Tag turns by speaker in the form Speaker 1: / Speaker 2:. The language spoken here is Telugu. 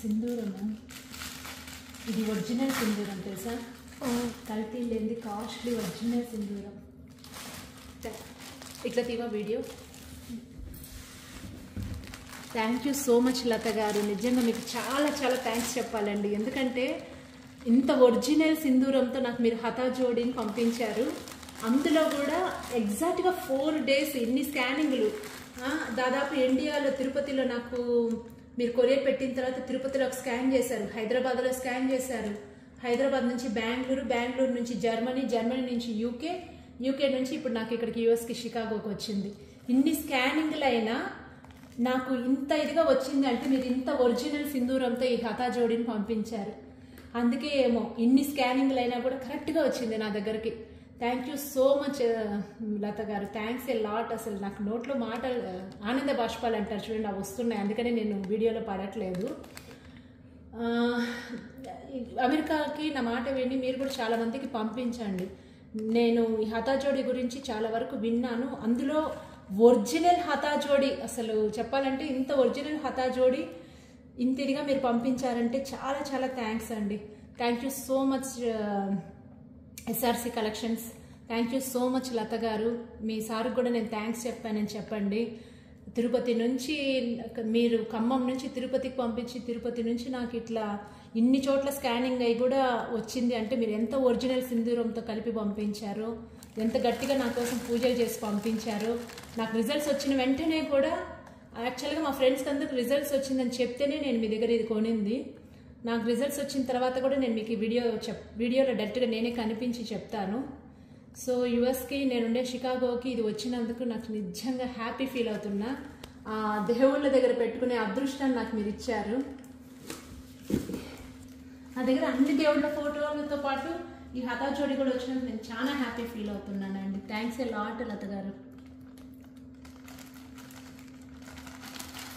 Speaker 1: సింధూరము ఇది ఒరిజినల్ సింధూరం తెలుసా కల్తీ లేనిది కాస్ట్లీ ఒరిజినల్ సింధూరం ఇట్లా తీవా video thank you so much Latha garu నిజంగా మీకు చాలా చాలా థ్యాంక్స్ చెప్పాలండి ఎందుకంటే ఇంత ఒరిజినల్ సింధూరంతో నాకు మీరు హతా జోడీని పంపించారు అందులో కూడా ఎగ్జాక్ట్గా 4 days ఇన్ని స్కానింగ్లు దాదాపు ఇండియాలో తిరుపతిలో నాకు మీరు కొరియర్ పెట్టిన తర్వాత తిరుపతిలో ఒక స్కాన్ చేశారు హైదరాబాద్లో స్కాన్ చేశారు హైదరాబాద్ నుంచి బెంగళూరు నుంచి జర్మనీ నుంచి యూకే నుంచి ఇప్పుడు నాకు ఇక్కడికి యూఎస్కి షికాగోకి వచ్చింది ఇన్ని స్కానింగ్లు అయినా నాకు ఇంత ఇదిగా వచ్చింది అంటే మీరు ఇంత ఒరిజినల్ సింధూరంతో ఈ హతా జోడీని పంపించారు అందుకే ఏమో ఇన్ని స్కానింగ్లు అయినా కూడా కరెక్ట్గా వచ్చింది నా దగ్గరికి thank you so much Latha గారు థ్యాంక్స్ ఏ లాట్ అసలు నాకు నోట్లో మాటలు ఆనంద బాష్పాలు అంటారు చూడండి అవి వస్తున్నాయి అందుకని నేను వీడియోలో పడట్లేదు అమెరికాకి నా మాట విని మీరు కూడా చాలా మందికి పంపించండి నేను ఈ హతా జోడీ గురించి చాలా వరకు విన్నాను అందులో ఒరిజినల్ హతా జోడీ అసలు చెప్పాలంటే ఇంత ఒరిజినల్ హతా జోడీ ఇంత ఇదిగా మీరు పంపించారంటే చాలా చాలా థ్యాంక్స్ అండి thank you so much SRC collections thank you so much Latha garu మీ సార్కి కూడా నేను థ్యాంక్స్ చెప్పానని చెప్పండి తిరుపతి నుంచి మీరు ఖమ్మం నుంచి తిరుపతికి పంపించి తిరుపతి నుంచి నాకు ఇట్లా ఇన్ని చోట్ల స్కానింగ్ అయి కూడా వచ్చింది అంటే మీరు ఎంత ఒరిజినల్ సింధూరంతో కలిపి పంపించారో ఎంత గట్టిగా నా కోసం పూజలు చేసి పంపించారో నాకు రిజల్ట్స్ వచ్చిన వెంటనే కూడా యాక్చువల్గా మా ఫ్రెండ్స్కి అందరికి రిజల్ట్స్ వచ్చిందని చెప్తేనే నేను మీ దగ్గర ఇది కొనింది నాకు రిజల్ట్స్ వచ్చిన తర్వాత కూడా నేను మీకు ఈ వీడియోలో డైరెక్ట్గా నేనే కనిపించి చెప్తాను సో యుఎస్కి నేనుండే షికాగోకి ఇది వచ్చినందుకు నాకు నిజంగా హ్యాపీ ఫీల్ అవుతున్నా ఆ దేవుళ్ళ దగ్గర పెట్టుకునే అదృష్టాన్ని నాకు మీరు ఇచ్చారు నా దగ్గర అన్ని దేవుళ్ళ ఫోటోలతో పాటు ఈ హతా జోడీ కూడా వచ్చినందుకు నేను చాలా హ్యాపీ ఫీల్ అవుతున్నానండి థ్యాంక్స్ ఏ లాట్ లత గారు